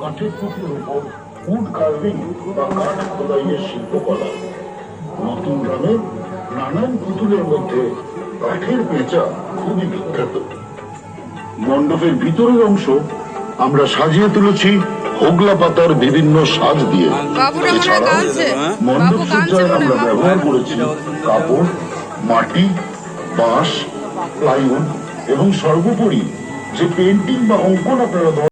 কাঠের টুকরোর উপর উড কার্ভিং বা কাঠ খোদাইয়ের শিল্পকলা। নতুন গ্রামের নানান পুতুলের মধ্যে কাঠের পেঁচা খুবই বিখ্যাত। মণ্ডপের ভিতরের অংশ আমরা সাজিয়ে তুলেছি হোগলা পাতার বিভিন্ন সাজ দিয়ে। এছাড়াও মণ্ডপ সজ্জায় আমরা ব্যবহার করেছি কাপড়, মাটি, বাঁশ, প্লাইউড এবং সর্বোপরি যে পেন্টিং বা অঙ্কন আপনারা